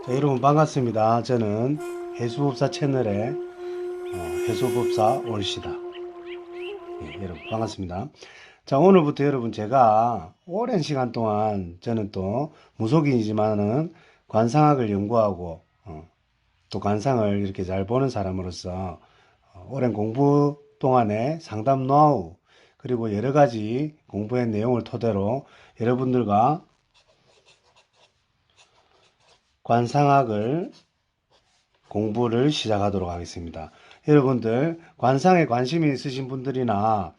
자, 여러분 반갑습니다. 저는 해수법사 채널의 해수법사 올시다. 예, 여러분 반갑습니다. 자, 오늘부터 여러분 제가 오랜 시간 동안 저는 또 무속인이지만은 관상학을 연구하고 또 관상을 이렇게 잘 보는 사람으로서 오랜 공부 동안의 상담 노하우 그리고 여러 가지 공부의 내용을 토대로 여러분들과 관상학을 공부를 시작하도록 하겠습니다. 여러분들 관상에 관심이 있으신 분들이나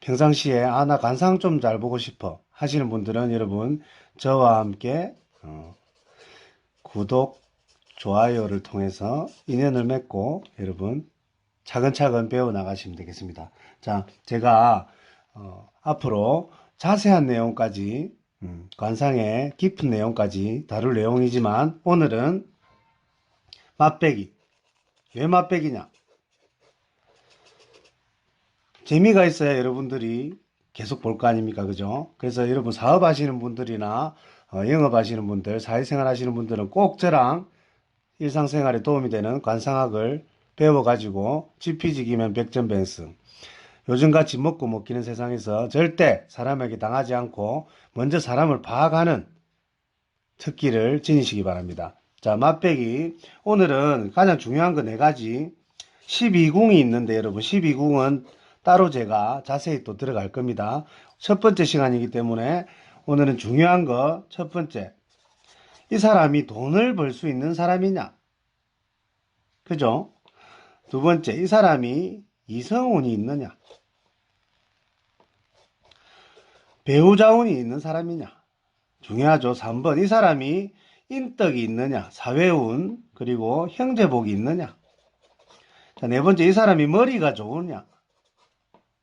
평상시에 나 관상 좀 잘 보고 싶어 하시는 분들은 여러분 저와 함께 구독, 좋아요를 통해서 인연을 맺고 여러분 차근차근 배워 나가시면 되겠습니다. 자, 제가 앞으로 자세한 내용까지 관상의 깊은 내용까지 다룰 내용이지만 오늘은 맛배기. 왜 맛배기냐? 재미가 있어야 여러분들이 계속 볼 거 아닙니까? 그죠? 그래서 여러분 사업하시는 분들이나 영업하시는 분들, 사회생활 하시는 분들은 꼭 저랑 일상생활에 도움이 되는 관상학을 배워가지고 지피지기면 백전백승. 요즘같이 먹고 먹기는 세상에서 절대 사람에게 당하지 않고 먼저 사람을 파악하는 특기를 지니시기 바랍니다. 자, 맛배기. 오늘은 가장 중요한 거 네 가지. 12궁이 있는데 여러분 12궁은 따로 제가 자세히 또 들어갈 겁니다. 첫 번째 시간이기 때문에 오늘은 중요한 거 첫 번째. 이 사람이 돈을 벌 수 있는 사람이냐? 그죠? 두 번째, 이 사람이 이성운이 있느냐? 배우자운이 있는 사람이냐? 중요하죠. 3번, 이 사람이 인덕이 있느냐? 사회운, 그리고 형제복이 있느냐? 자, 네 번째, 이 사람이 머리가 좋으냐?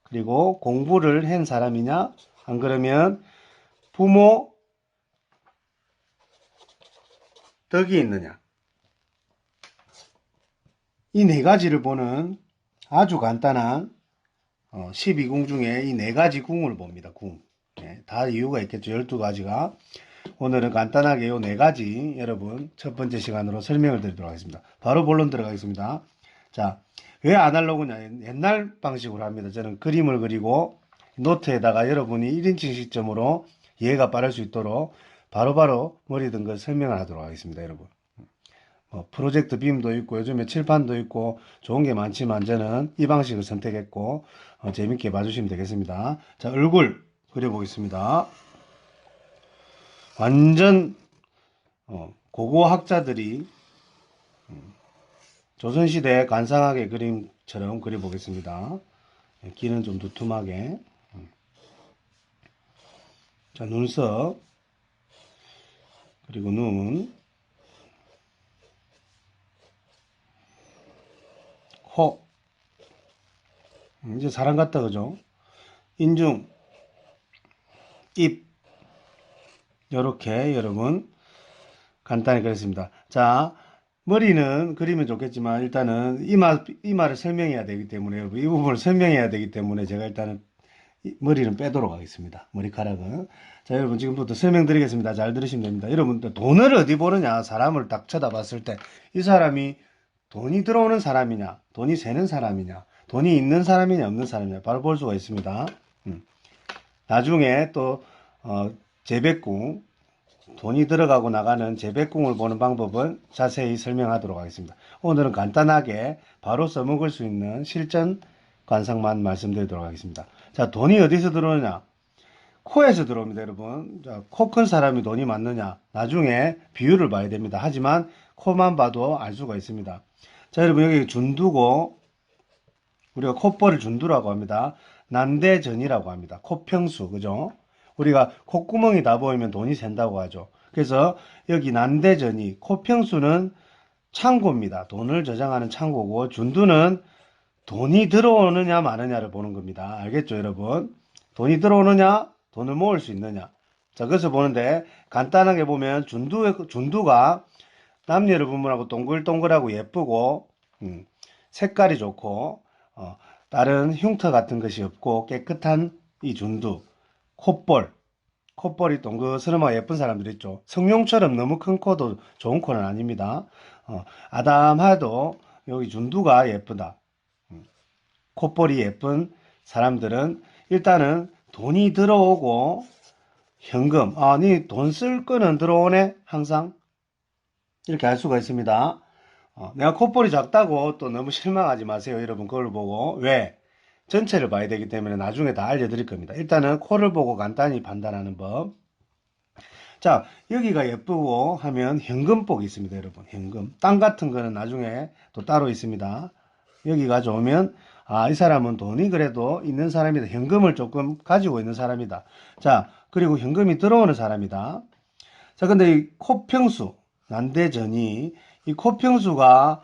그리고 공부를 한 사람이냐? 안 그러면 부모 덕이 있느냐? 이 네 가지를 보는 아주 간단한 12궁 중에 이 네 가지 궁을 봅니다. 궁. 네, 다 이유가 있겠죠. 12가지가. 오늘은 간단하게 이 네 가지 여러분 첫 번째 시간으로 설명을 드리도록 하겠습니다. 바로 본론 들어가겠습니다. 자, 왜 아날로그냐? 옛날 방식으로 합니다. 저는 그림을 그리고 노트에다가 여러분이 1인칭 시점으로 이해가 빠를 수 있도록 바로바로 머리 든 걸 설명을 하도록 하겠습니다. 여러분. 프로젝트 빔도 있고 요즘에 칠판도 있고 좋은 게 많지만 저는 이 방식을 선택했고 재밌게 봐주시면 되겠습니다. 자, 얼굴 그려보겠습니다. 완전 고고 학자들이 조선시대 관상학의 그림처럼 그려보겠습니다. 귀는 좀 두툼하게. 자, 눈썹 그리고 눈, 코. 이제 사람 같다 그죠? 인중, 입. 요렇게 여러분 간단히 그렸습니다. 자, 머리는 그리면 좋겠지만 일단은 이마를 설명해야 되기 때문에 여러분 이 부분을 설명해야 되기 때문에 제가 일단은 머리는 빼도록 하겠습니다. 머리카락은. 자, 여러분 지금부터 설명드리겠습니다. 잘 들으시면 됩니다. 여러분들 돈을 어디 보느냐? 사람을 딱 쳐다봤을 때 이 사람이 돈이 들어오는 사람이냐? 돈이 새는 사람이냐? 돈이 있는 사람이냐? 없는 사람이냐? 바로 볼 수가 있습니다. 나중에 또 재백궁 돈이 들어가고 나가는 재백궁을 보는 방법은 자세히 설명하도록 하겠습니다. 오늘은 간단하게 바로 써먹을 수 있는 실전 관상만 말씀드리도록 하겠습니다. 자, 돈이 어디서 들어오느냐? 코에서 들어옵니다, 여러분. 자, 코 큰 사람이 돈이 많느냐? 나중에 비율을 봐야 됩니다. 하지만 코만 봐도 알 수가 있습니다. 자, 여러분 여기 준두고 우리가 콧볼을 준두라고 합니다. 난대전이라고 합니다. 코평수, 그죠? 우리가 콧구멍이 다 보이면 돈이 샌다고 하죠. 그래서 여기 난대전이 코평수는 창고입니다. 돈을 저장하는 창고고 준두는 돈이 들어오느냐 마느냐를 보는 겁니다. 알겠죠, 여러분? 돈이 들어오느냐, 돈을 모을 수 있느냐. 자, 그래서 보는데 간단하게 보면 준두가 남녀를 분분하고 동글동글하고 예쁘고 색깔이 좋고 다른 흉터 같은 것이 없고 깨끗한 이 준두, 콧볼, 콧볼이 동그스름하고 예쁜 사람들 있죠. 성룡처럼 너무 큰 코도 좋은 코는 아닙니다. 아담하도 여기 준두가 예쁘다. 콧볼이 예쁜 사람들은 일단은 돈이 들어오고 현금, 니 돈 쓸 거는 들어오네 항상 이렇게 할 수가 있습니다. 내가 콧볼이 작다고 또 너무 실망하지 마세요 여러분. 그걸 보고 왜? 전체를 봐야 되기 때문에 나중에 다 알려드릴 겁니다. 일단은 코를 보고 간단히 판단하는 법. 자, 여기가 예쁘고 하면 현금복이 있습니다 여러분. 현금, 땅 같은 거는 나중에 또 따로 있습니다. 여기가 좋으면 이 사람은 돈이 그래도 있는 사람이다. 현금을 조금 가지고 있는 사람이다. 자, 그리고 현금이 들어오는 사람이다. 자, 근데 이 코평수, 난대전이 이 코평수가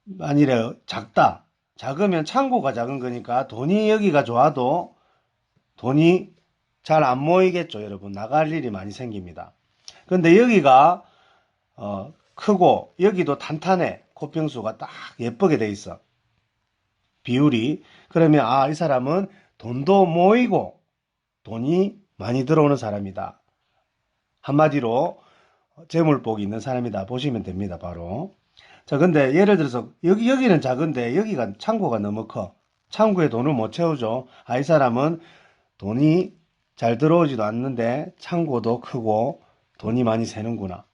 만일에 작다. 작으면 창고가 작은 거니까 돈이 여기가 좋아도 돈이 잘 안 모이겠죠, 여러분. 나갈 일이 많이 생깁니다. 근데 여기가 크고 여기도 탄탄해. 코평수가 딱 예쁘게 돼 있어. 비율이. 그러면 이 사람은 돈도 모이고 돈이 많이 들어오는 사람이다. 한마디로 재물복이 있는 사람이다 보시면 됩니다. 바로. 자, 근데 예를 들어서 여기는 작은데 여기가 창고가 너무 커. 창고에 돈을 못 채우죠. 이 사람은 돈이 잘 들어오지도 않는데 창고도 크고 돈이 많이 새는구나.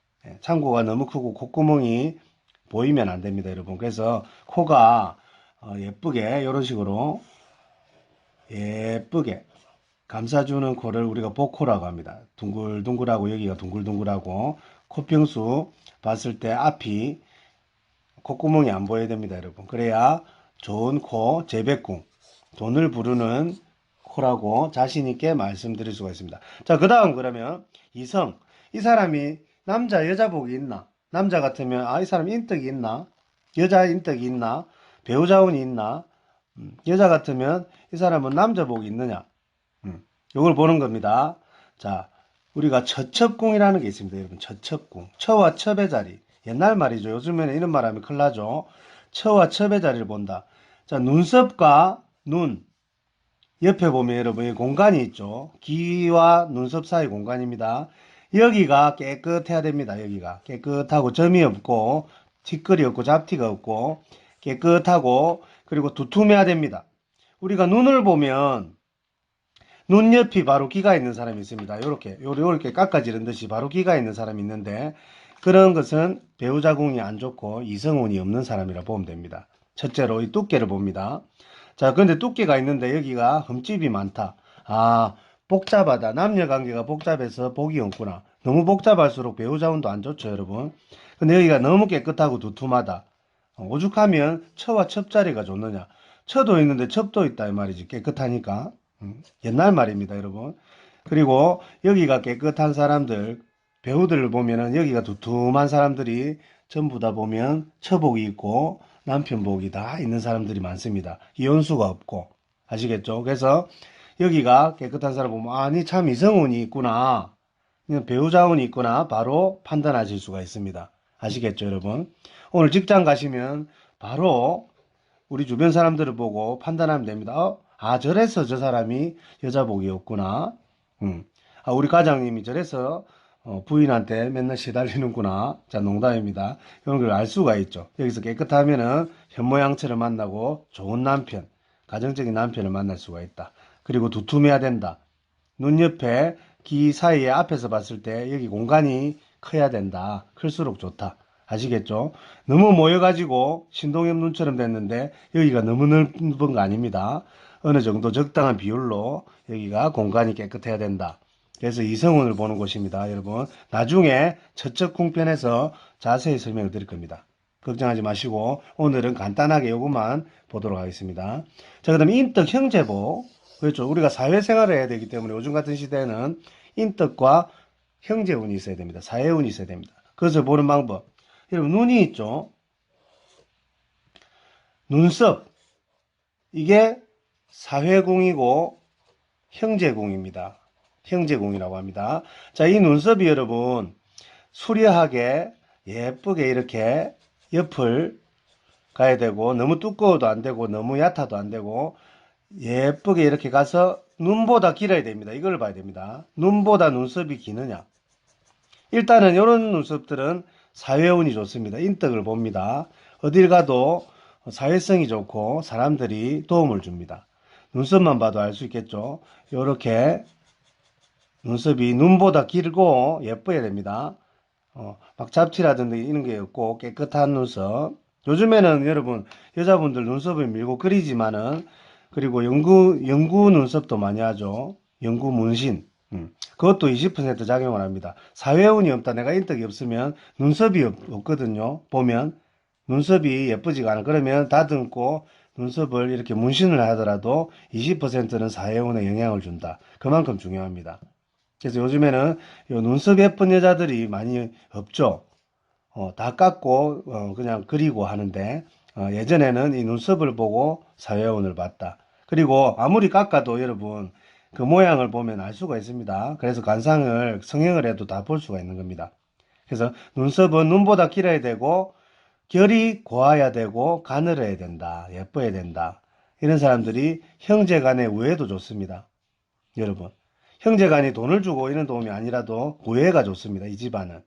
창고가 너무 크고 콧구멍이 보이면 안 됩니다, 여러분. 그래서 코가 예쁘게 이런 식으로 예쁘게 감싸주는 코를 우리가 복코라고 합니다. 둥글둥글하고 여기가 둥글둥글하고 코평수 봤을 때 앞이 콧구멍이 안 보여야 됩니다, 여러분. 그래야 좋은 코, 재배궁, 돈을 부르는 코라고 자신있게 말씀드릴 수가 있습니다. 자, 그 다음 그러면 이성. 이 사람이 남자, 여자 복이 있나? 남자 같으면 이 사람 인덕이 있나? 여자 인덕이 있나? 배우자 운이 있나? 여자 같으면 이 사람은 남자 복이 있느냐? 이걸 보는 겁니다. 자, 우리가 처첩궁이라는 게 있습니다, 여러분. 처첩궁. 처와 첩의 자리. 옛날 말이죠. 요즘에는 이런 말 하면 큰일 나죠. 처와 첩의 자리를 본다. 자, 눈썹과 눈. 옆에 보면 여러분 공간이 있죠. 귀와 눈썹 사이 공간입니다. 여기가 깨끗해야 됩니다. 여기가 깨끗하고 점이 없고 티끌이 없고 잡티가 없고 깨끗하고 그리고 두툼해야 됩니다. 우리가 눈을 보면 눈 옆이 바로 귀가 있는 사람이 있습니다. 요렇게 깎아지른 듯이 바로 귀가 있는 사람이 있는데 그런 것은 배우자궁이 안 좋고 이성운이 없는 사람이라 보면 됩니다. 첫째로 이 두께를 봅니다. 자, 그런데 두께가 있는데 여기가 흠집이 많다. 복잡하다. 남녀 관계가 복잡해서 복이 없구나. 너무 복잡할수록 배우자운도 안 좋죠, 여러분. 근데 여기가 너무 깨끗하고 두툼하다. 오죽하면 처와 첩자리가 좋느냐. 처도 있는데 첩도 있다 이 말이지. 깨끗하니까. 옛날 말입니다, 여러분. 그리고 여기가 깨끗한 사람들, 배우들을 보면은 여기가 두툼한 사람들이 전부 다 보면 처복이 있고 남편복이 다 있는 사람들이 많습니다. 이혼수가 없고. 아시겠죠? 그래서 여기가 깨끗한 사람 보면 아니 참 이성운이 있구나. 배우자운이 있구나. 바로 판단하실 수가 있습니다. 아시겠죠, 여러분? 오늘 직장 가시면 바로 우리 주변 사람들을 보고 판단하면 됩니다. 저래서 저 사람이 여자복이었구나. 우리 과장님이 저래서 부인한테 맨날 시달리는구나. 자, 농담입니다. 이런 걸 알 수가 있죠. 여기서 깨끗하면은 현모양처를 만나고 좋은 남편, 가정적인 남편을 만날 수가 있다. 그리고 두툼해야 된다. 눈 옆에 귀 사이에 앞에서 봤을 때 여기 공간이 커야 된다. 클수록 좋다. 아시겠죠? 너무 모여가지고 신동엽 눈처럼 됐는데 여기가 너무 넓은 거 아닙니다. 어느 정도 적당한 비율로 여기가 공간이 깨끗해야 된다. 그래서 이성운을 보는 곳입니다, 여러분. 나중에 처첩궁편에서 자세히 설명을 드릴 겁니다. 걱정하지 마시고 오늘은 간단하게 요것만 보도록 하겠습니다. 자, 그 다음에 인덕 형제복. 그렇죠. 우리가 사회생활을 해야 되기 때문에 요즘 같은 시대에는 인덕과 형제운이 있어야 됩니다. 사회운이 있어야 됩니다. 그것을 보는 방법. 여러분 눈이 있죠. 눈썹. 이게 사회궁이고 형제궁입니다. 형제궁이라고 합니다. 자, 이 눈썹이 여러분 수려하게 예쁘게 이렇게 옆을 가야 되고 너무 두꺼워도 안 되고 너무 얕아도 안 되고 예쁘게 이렇게 가서 눈보다 길어야 됩니다. 이걸 봐야 됩니다. 눈보다 눈썹이 기느냐. 일단은 이런 눈썹들은 사회운이 좋습니다. 인덕을 봅니다. 어딜 가도 사회성이 좋고 사람들이 도움을 줍니다. 눈썹만 봐도 알 수 있겠죠. 이렇게 눈썹이 눈보다 길고 예뻐야 됩니다. 막 잡티라든지 이런 게 없고 깨끗한 눈썹. 요즘에는 여러분 여자분들 눈썹을 밀고 그리지만은 그리고 영구 눈썹도 많이 하죠. 영구 문신. 그것도 20% 작용을 합니다. 사회운이 없다. 내가 인덕이 없으면 눈썹이 없거든요. 보면 눈썹이 예쁘지가 않아. 그러면 다듬고 눈썹을 이렇게 문신을 하더라도 20%는 사회운에 영향을 준다. 그만큼 중요합니다. 그래서 요즘에는 요 눈썹 예쁜 여자들이 많이 없죠. 다 깎고 그냥 그리고 하는데 예전에는 이 눈썹을 보고 사회운을 봤다. 그리고 아무리 깎아도 여러분 그 모양을 보면 알 수가 있습니다. 그래서 관상을 성형을 해도 다 볼 수가 있는 겁니다. 그래서 눈썹은 눈보다 길어야 되고 결이 고와야 되고 가늘어야 된다. 예뻐야 된다. 이런 사람들이 형제 간의 우애도 좋습니다. 여러분 형제간이 돈을 주고 이런 도움이 아니라도 우애가 좋습니다. 이 집안은.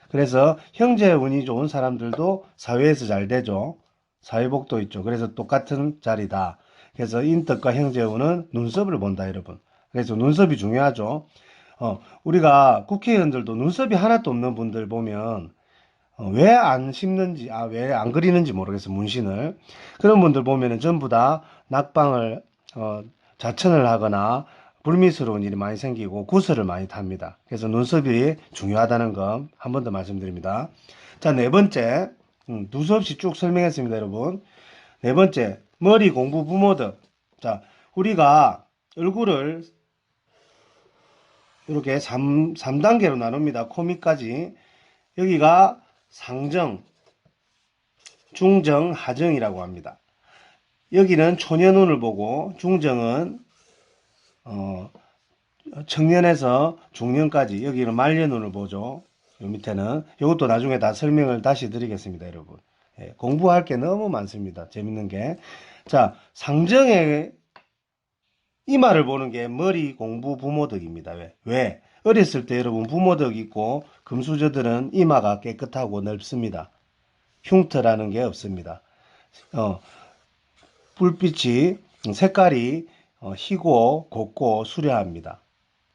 그래서 형제 운이 좋은 사람들도 사회에서 잘 되죠. 사회복도 있죠. 그래서 똑같은 자리다. 그래서 인덕과 형제 운은 눈썹을 본다 여러분. 그래서 눈썹이 중요하죠. 우리가 국회의원들도 눈썹이 하나도 없는 분들 보면 왜 안 심는지, 왜 안 그리는지 모르겠어, 문신을. 그런 분들 보면은 전부 다 낙방을, 자천을 하거나 불미스러운 일이 많이 생기고 구설을 많이 탑니다. 그래서 눈썹이 중요하다는 점 한 번 더 말씀드립니다. 자, 네 번째, 두서없이 쭉 설명했습니다, 여러분. 네 번째, 머리 공부 부모덕. 자, 우리가 얼굴을 이렇게 3단계로 나눕니다. 코 밑까지. 여기가 상정, 중정, 하정이라고 합니다. 여기는 초년운을 보고 중정은 청년에서 중년까지 여기는 말년운을 보죠. 요 밑에는 이것도 나중에 다 설명을 다시 드리겠습니다, 여러분. 예, 공부할 게 너무 많습니다. 재밌는 게. 자, 상정의 이마를 보는 게 머리 공부 부모덕입니다. 왜? 어렸을 때 여러분 부모덕 있고 금수저들은 이마가 깨끗하고 넓습니다. 흉터라는 게 없습니다. 불빛이 색깔이 희고 곱고 수려합니다.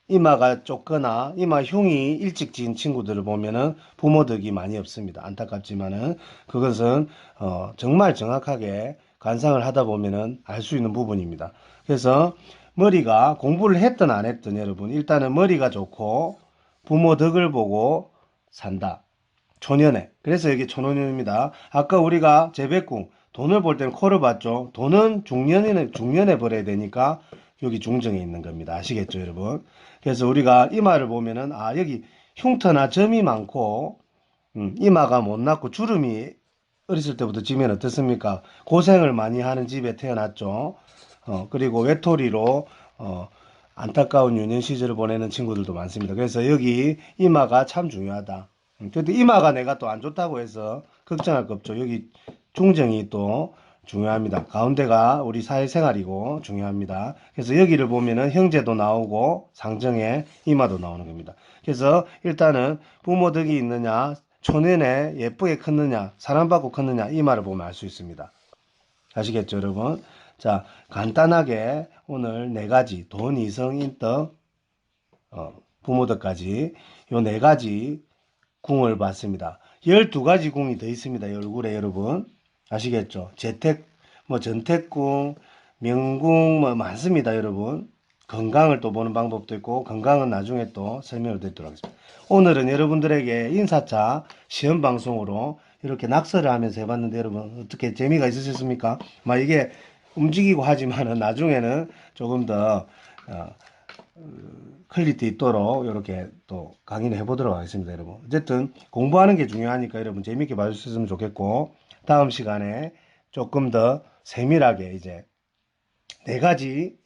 이마가 좁거나 이마 흉이 일찍 지은 친구들을 보면은 부모덕이 많이 없습니다. 안타깝지만은 그것은 정말 정확하게 관상을 하다 보면은 알 수 있는 부분입니다. 그래서 머리가 공부를 했든 안 했든 여러분 일단은 머리가 좋고 부모덕을 보고 산다. 초년에. 그래서 여기 초년입니다. 아까 우리가 재백궁 돈을 볼 때는 코를 봤죠. 돈은 중년에 벌어야 되니까 여기 중정에 있는 겁니다. 아시겠죠, 여러분? 그래서 우리가 이마를 보면은 여기 흉터나 점이 많고 이마가 못났고 주름이 어렸을 때부터 지면 어떻습니까? 고생을 많이 하는 집에 태어났죠. 그리고 외톨이로 안타까운 유년 시절을 보내는 친구들도 많습니다. 그래서 여기 이마가 참 중요하다. 근데 이마가 내가 또 안 좋다고 해서 걱정할 거 없죠. 여기 중정이 또 중요합니다. 가운데가 우리 사회생활이고 중요합니다. 그래서 여기를 보면은 형제도 나오고 상정에 이마도 나오는 겁니다. 그래서 일단은 부모덕이 있느냐, 초년에 예쁘게 컸느냐, 사랑받고 컸느냐 이마를 보면 알 수 있습니다. 아시겠죠, 여러분? 자, 간단하게 오늘 네 가지 돈, 이성, 인덕, 부모덕까지 요 네 가지 궁을 봤습니다. 12가지 궁이 더 있습니다. 이 얼굴에 여러분. 아시겠죠? 전택궁, 명궁 뭐 많습니다, 여러분. 건강을 또 보는 방법도 있고 건강은 나중에 또 설명을 드리도록 하겠습니다. 오늘은 여러분들에게 인사차 시험 방송으로 이렇게 낙서를 하면서 해봤는데 여러분 어떻게 재미가 있으셨습니까? 막 이게 움직이고 하지만은 나중에는 조금 더 퀄리티 있도록 이렇게 또 강의를 해보도록 하겠습니다, 여러분. 어쨌든 공부하는 게 중요하니까 여러분 재밌게 봐주셨으면 좋겠고 다음 시간에 조금 더 세밀하게 이제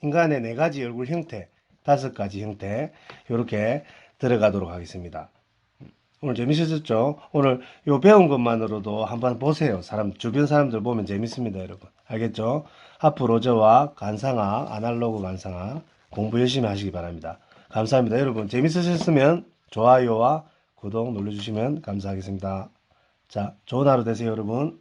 인간의 네 가지 얼굴 형태, 5가지 형태 이렇게 들어가도록 하겠습니다. 오늘 재밌으셨죠? 오늘 요 배운 것만으로도 한번 보세요. 주변 사람들 보면 재밌습니다, 여러분. 알겠죠? 앞으로 저와 관상학, 아날로그 관상학 공부 열심히 하시기 바랍니다. 감사합니다. 여러분 재밌으셨으면 좋아요와 구독 눌러주시면 감사하겠습니다. 자, 좋은 하루 되세요, 여러분.